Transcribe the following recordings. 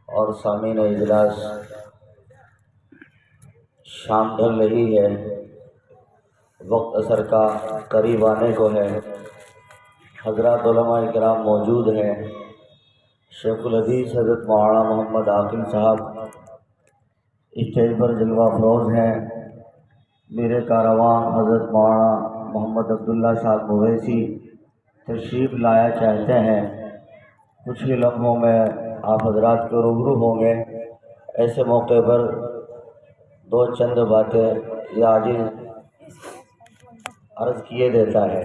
اور سامعین اجلاس، شام ڈھل رہی ہے، وقت عصر کا قریب آنے کو ہے۔ حضرات علماء کرام موجود ہیں۔ شیخ الحدیث حضرت مولانا محمد عاقل صاحب اسٹیج پر جلوہ افروز ہیں۔ میرے کارواں حضرت مولانا محمد عبداللہ صاحب مویسی تشریف لایا چاہتے ہیں۔ کچھ ہی لمحوں میں آپ حضرات کے روبرو ہوں گے۔ ایسے موقع پر دو چند باتیں یہ عاجز عرض کیے دیتا ہے۔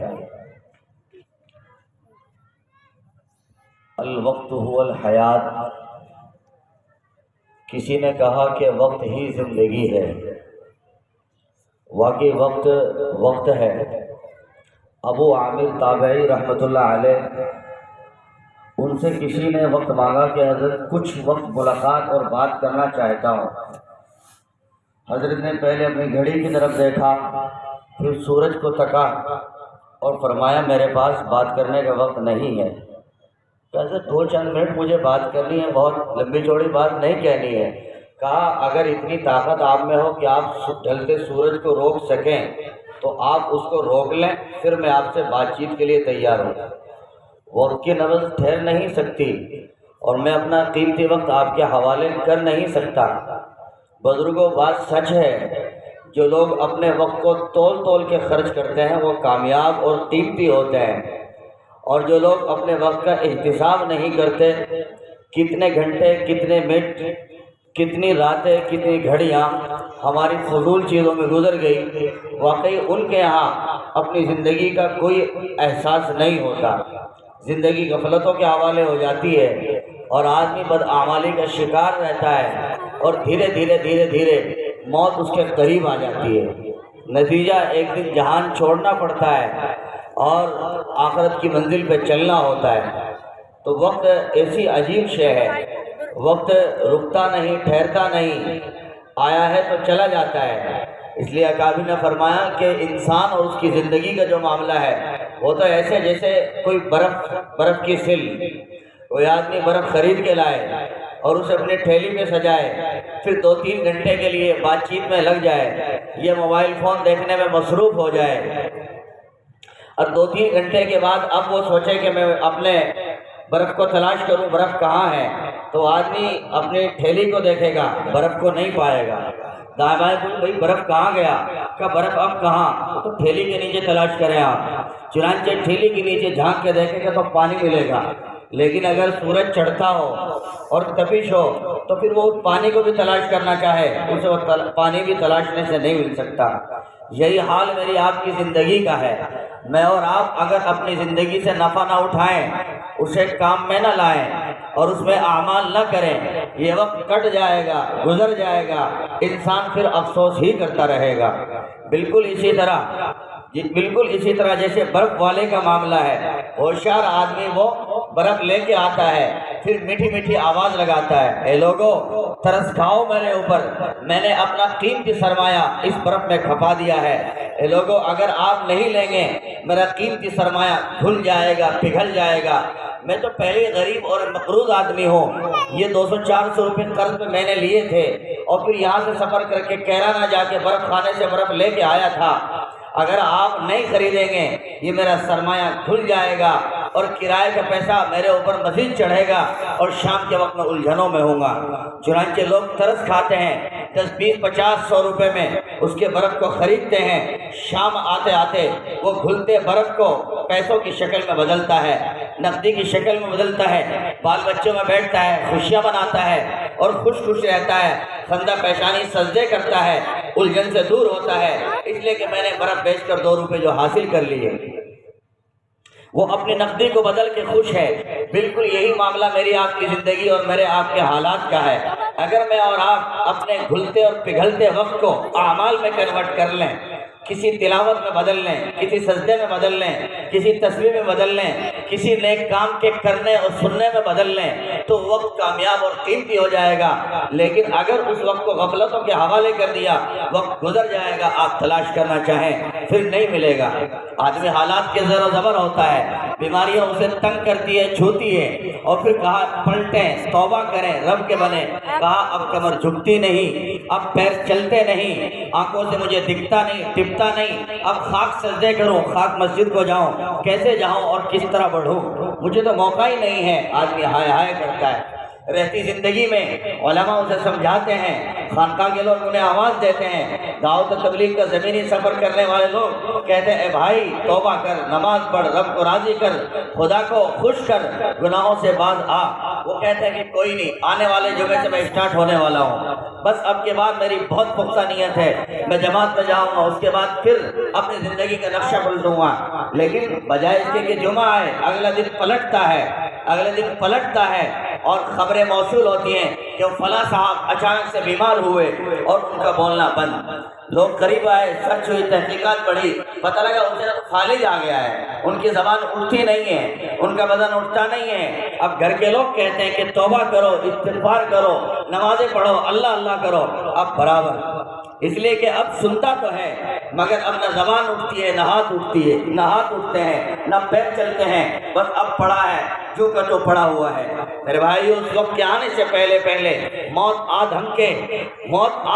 الوقت هو الحیات، کسی نے کہا کہ وقت ہی زندگی ہے۔ واقعی وقت ہے۔ ابو عامر تابعی رحمۃ اللہ علیہ، ان سے کسی نے وقت مانگا کہ حضرت کچھ وقت ملاقات اور بات کرنا چاہتا ہوں۔ حضرت نے پہلے اپنی گھڑی کی طرف دیکھا، پھر سورج کو تکا اور فرمایا میرے پاس بات کرنے کا وقت نہیں ہے۔ کہ حضرت دو چند منٹ مجھے بات کرنی ہے، بہت لمبی چوڑی بات نہیں کہنی ہے۔ کہا اگر اتنی طاقت آپ میں ہو کہ آپ ڈھلتے سورج کو روک سکیں تو آپ اس کو روک لیں، پھر میں آپ سے بات چیت کے لیے تیار ہوں۔ وقت کی نبض ٹھہر نہیں سکتی اور میں اپنا قیمتی وقت آپ کے حوالے کر نہیں سکتا۔ بزرگوں بات سچ ہے، جو لوگ اپنے وقت کو تول کے خرچ کرتے ہیں وہ کامیاب اور قیمتی ہوتے ہیں، اور جو لوگ اپنے وقت کا احتساب نہیں کرتے، کتنے گھنٹے، کتنے منٹ، کتنی راتیں، کتنی گھڑیاں ہماری فضول چیزوں میں گزر گئی، واقعی ان کے ہاں اپنی زندگی کا کوئی احساس نہیں ہوتا۔ زندگی غفلتوں کے حوالے ہو جاتی ہے اور آدمی بدعمالی کا شکار رہتا ہے، اور دھیرے دھیرے موت اس کے قریب آ جاتی ہے۔ نتیجہ ایک دن جہان چھوڑنا پڑتا ہے اور آخرت کی منزل پہ چلنا ہوتا ہے۔ تو وقت ایسی عجیب شے ہے، وقت رکتا نہیں، ٹھہرتا نہیں، آیا ہے تو چلا جاتا ہے۔ اس لیے اکابر نے فرمایا کہ انسان اور اس کی زندگی کا جو معاملہ ہے وہ تو ایسے جیسے کوئی برف کی سل، کوئی آدمی برف خرید کے لائے اور اسے اپنی ٹھیلی میں سجائے، پھر 2-3 گھنٹے کے لیے بات چیت میں لگ جائے، یہ موبائل فون دیکھنے میں مصروف ہو جائے، اور 2-3 گھنٹے کے بعد اب وہ سوچے کہ میں اپنے برف کو تلاش کروں، برف کہاں ہے، تو آدمی اپنی ٹھیلی کو دیکھے گا، برف کو نہیں پائے گا۔ دائیں بائیں پوچھ بھائی برف کہاں گیا؟ کہ برف اب کہاں؟ تو ٹھیلی کے نیچے تلاش کریں آپ۔ چنانچہ ٹھیلی کے نیچے جھانک کے دیکھیں گے تو پانی ملے گا، لیکن اگر سورج چڑھتا ہو اور تپش ہو تو پھر وہ پانی کو بھی تلاش کرنا چاہے، اسے وہ پانی بھی تلاشنے سے نہیں مل سکتا۔ یہی حال میری آپ کی زندگی کا ہے۔ میں اور آپ اگر اپنی زندگی سے نفع نہ اٹھائیں، اسے کام میں نہ لائیں اور اس میں اعمال نہ کریں، یہ وقت کٹ جائے گا، گزر جائے گا، انسان پھر افسوس ہی کرتا رہے گا۔ بالکل اسی طرح جیسے برف والے کا معاملہ ہے، ہوشیار آدمی وہ برف لے کے آتا ہے، پھر میٹھی میٹھی آواز لگاتا ہے، اے لوگو ترس کھاؤ میرے اوپر، میں نے اپنا قیمتی سرمایہ اس برف میں کھپا دیا ہے، اے لوگو اگر آپ نہیں لیں گے میرا قیمتی سرمایہ گھل جائے گا، پگھل جائے گا۔ میں تو پہلے غریب اور مقروض آدمی ہوں، یہ 200-400 روپے قرض پہ میں نے لیے تھے، اور پھر یہاں سے سفر کر کے کیرانہ جا کے برف خانے سے برف لے کے آیا تھا۔ اگر آپ نہیں خریدیں گے یہ میرا سرمایہ گھل جائے گا اور کرائے کا پیسہ میرے اوپر مزید چڑھے گا اور شام کے وقت میں الجھنوں میں ہوں گا۔ چنانچہ لوگ ترس کھاتے ہیں، 10-20-50-100 روپے میں اس کے برف کو خریدتے ہیں، شام آتے آتے وہ گھلتے برف کو پیسوں کی شکل میں بدلتا ہے، نقدی کی شکل میں بدلتا ہے، بال بچوں میں بیٹھتا ہے، خوشیاں مناتا ہے اور خوش رہتا ہے، خندہ پیشانی سجدے کرتا ہے، الجھن سے دور ہوتا ہے، اس لیے کہ میں نے برف بیچ کر 2 روپے جو حاصل کر لیے، وہ اپنی نقدی کو بدل کے خوش ہے۔ بالکل یہی معاملہ میری آپ کی زندگی اور میرے آپ کے حالات کا ہے۔ اگر میں اور آپ اپنے گھلتے اور پگھلتے وقت کو اعمال میں کنورٹ کر لیں، کسی تلاوت میں بدل لیں، کسی سجدے میں بدل لیں، کسی تسبیح میں بدل لیں، کسی نیک کام کے کرنے اور سننے میں بدل لیں، تو وقت کامیاب اور قیمتی ہو جائے گا۔ لیکن اگر اس وقت کو غفلتوں کے حوالے کر دیا، وقت گزر جائے گا، آپ تلاش کرنا چاہیں پھر نہیں ملے گا۔ آدمی حالات کے زیر و زبر ہوتا ہے، بیماریاں اسے تنگ کرتی ہے، چھوتی ہے، اور پھر کہا پلٹیں، توبہ کریں، رب کے بنے. کہا اب کمر جھکتی نہیں، اب پیر چلتے نہیں، آنکھوں سے مجھے دکھتا نہیں، ٹپتا نہیں، اب خاک سجدے کروں، خاک مسجد کو جاؤں، کیسے جاؤں اور کس طرح بڑھوں، مجھے تو موقع ہی نہیں ہے. آدمی ہائے ہائے کرتا ہے. رہتی زندگی میں علماء اسے سمجھاتے ہیں، خانقاہ کے لوگ انہیں آواز دیتے ہیں، دعوت و تبلیغ کا زمینی سفر کرنے والے لوگ کہتے ہیں اے بھائی توبہ کر، نماز پڑھ، رب کو راضی کر، خدا کو خوش کر، گناہوں سے باز آ. وہ کہتے ہیں کہ کوئی نہیں، آنے والے جمعے سے میں اسٹارٹ ہونے والا ہوں، بس اب کے بعد میری بہت پختہ نیت ہے، میں جماعت میں جاؤں گا، اس کے بعد پھر اپنی زندگی کا نقشہ پلٹوں گا. لیکن بجائے اس کے کہ جمعہ آئے، اگلا دن پلٹتا ہے اور خبریں موصول ہوتی ہیں کہ وہ فلاں صاحب اچانک سے بیمار ہوئے اور ان کا بولنا بند. لوگ قریب آئے، سرچ ہوئی، تحقیقات بڑھی، پتہ لگا ان سے فالج آ گیا ہے، ان کی زبان اٹھتی نہیں ہے، ان کا بدن اٹھتا نہیں ہے. اب گھر کے لوگ کہتے ہیں کہ توبہ کرو، استغفار کرو، نمازیں پڑھو، اللہ اللہ کرو. اب برابر، اس لیے کہ اب سنتا تو ہے مگر اب نہ زبان اٹھتی ہے، نہ ہاتھ اٹھتے ہیں، نہ پیر چلتے ہیں، بس اب پڑا ہے جو کا تو پڑا ہوا ہے. میرے بھائیو، اس وقت کے آنے سے پہلے موت آ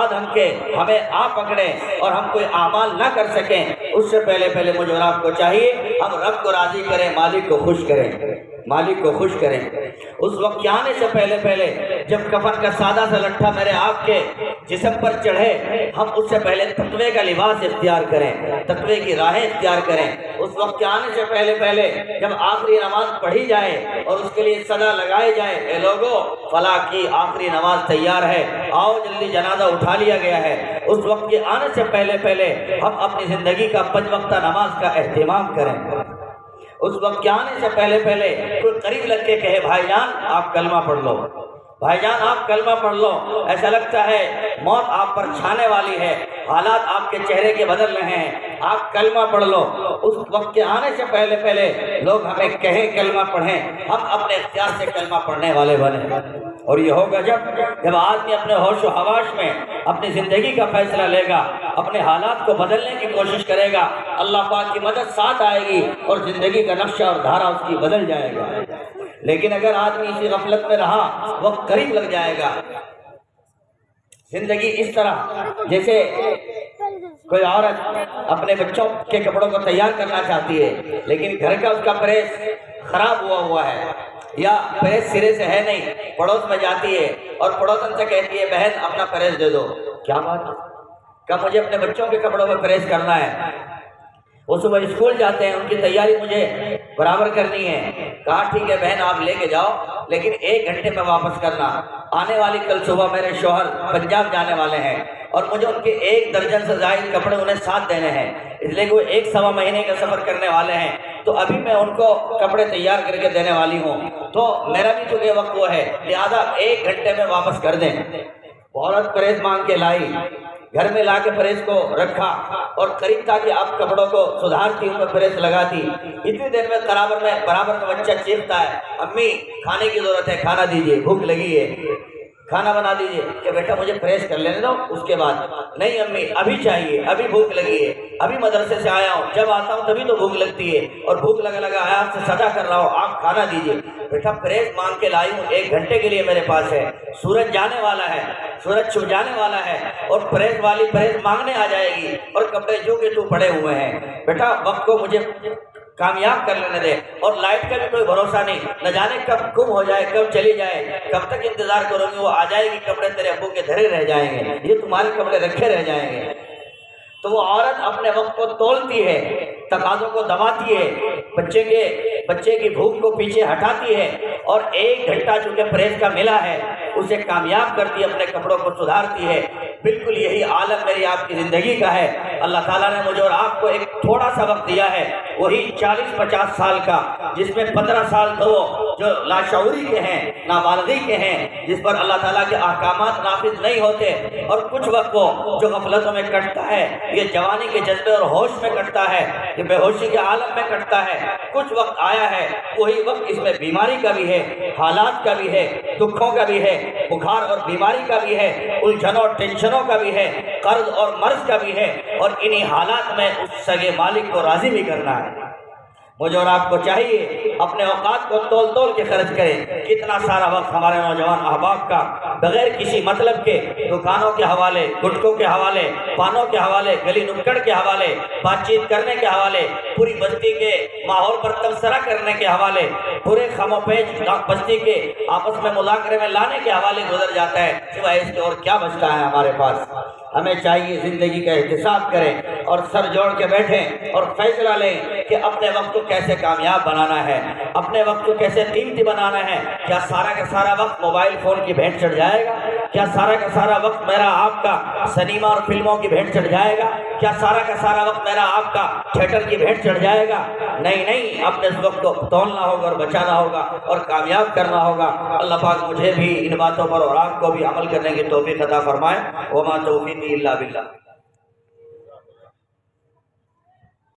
دھمکے ہمیں آ پکڑے اور ہم کوئی اعمال نہ کر سکیں، اس سے پہلے مجھے اور آپ کو چاہیے ہم رب کو راضی کریں، مالک کو خوش کریں. اس وقت کے آنے سے پہلے جب کفن کا سادہ سا لٹھا میرے آپ کے جسم پر چڑھے، ہم اس سے پہلے تقوی کا لباس اختیار کریں، تقوی کی راہیں اختیار کریں. اس وقت کے آنے سے پہلے جب آخری نماز پڑھی جائے اور اس کے لیے صدا لگائے جائے، اے لوگو فلاں کی آخری نماز تیار ہے، آؤ جلدی جنازہ اٹھا لیا گیا ہے. اس وقت کے آنے سے پہلے ہم اپنی زندگی کا 5 وقتہ نماز کا اہتمام کریں. اس وقت کے آنے سے پہلے کوئی قریب لگ کے کہے بھائی جان آپ کلمہ پڑھ لو، بھائی جان آپ کلمہ پڑھ لو، ایسا لگتا ہے موت آپ پر چھانے والی ہے، حالات آپ کے چہرے کے بدل رہے ہیں، آپ کلمہ پڑھ لو. اس وقت کے آنے سے پہلے لوگ ہمیں کہیں کلمہ پڑھیں، ہم اپنے اختیار سے کلمہ پڑھنے والے بنیں. اور یہ ہوگا جب آدمی اپنے ہوش و حواس میں اپنی زندگی کا فیصلہ لے گا، اپنے حالات کو بدلنے کی کوشش کرے گا، اللہ پاک کی مدد ساتھ آئے گی اور زندگی کا نقشہ اور دھارا اس کی بدل جائے گا. لیکن اگر آدمی اسی غفلت میں رہا، وقت قریب لگ جائے گا. زندگی اس طرح جیسے کوئی عورت اپنے بچوں کے کپڑوں کو تیار کرنا چاہتی ہے لیکن گھر کا اس کا پریس خراب ہوا ہے یا پریس سرے سے ہے نہیں، پڑوس میں جاتی ہے اور پڑوسن سے کہتی ہے بہن اپنا پریس دے دو. کیا بات ہے؟ کہ مجھے اپنے بچوں کے کپڑوں میں پریس کرنا ہے. وہ صبح اسکول جاتے ہیں، ان کی تیاری مجھے برابر کرنی ہے. کہا ٹھیک ہے بہن آپ لے کے جاؤ لیکن 1 گھنٹے میں واپس کرنا. آنے والی کل صبح میرے شوہر پنجاب جانے والے ہیں اور مجھے ان کے 1 درجن سے زائد کپڑے انہیں ساتھ دینے ہیں، اس لیے کہ وہ 1 سوا مہینے کا سفر کرنے والے ہیں. تو ابھی میں ان کو کپڑے تیار کر کے دینے والی ہوں، تو میرا بھی چونکہ وقت وہ ہے لہذا 1 گھنٹے میں واپس کر دیں. عورت پریس مانگ کے لائی، گھر میں لا کے پریس کو رکھا اور قریب تھا کہ اب کپڑوں کو سدھارتی ان میں پریس لگاتی. اتنی دیر میں برابر میں بچہ چیختا ہے امی کھانے کی ضرورت ہے، کھانا دیجیے، بھوک لگی ہے، کھانا بنا دیجیے. کہ بیٹا مجھے پریس کر لینے دو اس کے بعد. نہیں امی ابھی چاہیے، ابھی بھوک لگی ہے، ابھی مدرسے سے آیا ہوں، جب آتا ہوں تبھی تو بھوک لگتی ہے اور بھوک لگا آیا آپ سے سدا کر رہا ہوں، آپ کھانا دیجیے. بیٹا پریس مانگ کے لائی ہوں، 1 گھنٹے کے لیے میرے پاس ہے، سورج جانے والا ہے، سورج چھپ جانے والا ہے اور پریس والی پریس مانگنے آ جائے گی اور کپڑے جو کہ تو پڑے ہوئے ہیں. بیٹا وقت کو مجھے کامیاب کر لینے دے. اور لائٹ کا بھی کوئی بھروسہ نہیں، نہ جانے کب گم ہو جائے، کب چلی جائے، کب تک انتظار کرو گی، وہ آ جائے گی، کپڑے تیرے ابو کے دھرے رہ جائیں گے، یہ تمہارے کپڑے رکھے رہ جائیں گے. تو وہ عورت اپنے وقت کو تولتی ہے، تقاضوں کو دباتی ہے، بچے کی بھوک کو پیچھے ہٹاتی ہے اور 1 گھنٹہ چونکہ پریس کا ملا ہے اسے کامیاب کرتی ہے، اپنے کپڑوں کو سدھارتی ہے. بالکل یہی عالم میری آپ کی زندگی کا ہے. اللہ تعالیٰ نے مجھے اور آپ کو ایک تھوڑا سا وقت دیا ہے، وہی 40-50 سال کا، جس میں 15 سال تو جو لاشعوری کے ہیں، نابالغی کے ہیں، جس پر اللہ تعالیٰ کے احکامات نافذ نہیں ہوتے، اور کچھ وقت وہ جو غفلتوں میں کٹتا ہے، یہ جوانی کے جذبے اور ہوش میں کٹتا ہے، یہ بے ہوشی کے عالم میں کٹتا ہے. کچھ وقت آیا ہے، وہی وقت اس میں بیماری کا بھی ہے، حالات کا بھی ہے، دکھوں کا بھی ہے، بخار اور بیماری کا بھی ہے، الجھنوں اور ٹینشنوں کا بھی ہے، قرض اور مرض کا بھی ہے، اور انہی حالات میں اس سگے مالک کو راضی بھی کرنا ہے. مجھے اور آپ کو چاہیے اپنے اوقات کو تول تول کے خرچ کریں۔ کتنا سارا وقت ہمارے نوجوان احباب کا بغیر کسی مطلب کے دکانوں کے حوالے، گٹکوں کے حوالے، پانوں کے حوالے، گلی نکڑ کے حوالے، بات چیت کرنے کے حوالے، پوری بستی کے ماحول پر تبصرہ کرنے کے حوالے، پورے خم و پیش بستی کے آپس میں مذاکرے میں لانے کے حوالے گزر جاتا ہے۔ سوائے اس کے اور کیا بچتا ہے ہمارے پاس؟ ہمیں چاہیے زندگی کا احتساب کریں اور سر جوڑ کے بیٹھیں اور فیصلہ لیں کہ اپنے وقت کو کیسے کامیاب بنانا ہے، اپنے وقت کو کیسے قیمتی بنانا ہے۔ کیا سارا کا سارا وقت موبائل فون کی بھیٹ چڑھ جائے گا؟ کیا سارا کا سارا وقت میرا آپ کا سنیما اور فلموں کی بھیٹ چڑھ جائے گا؟ کیا سارا کا سارا وقت میرا آپ کا تھیٹر کی بھیٹ چڑھ جائے گا؟ نہیں نہیں، اپنے اس وقت کو تولنا ہوگا اور بچانا ہوگا اور کامیاب کرنا ہوگا۔ اللہ پاک مجھے بھی ان باتوں پر اور آپ کو بھی عمل کرنے کی توفیق عطا فرمائے۔ وما توفیقی الا باللہ۔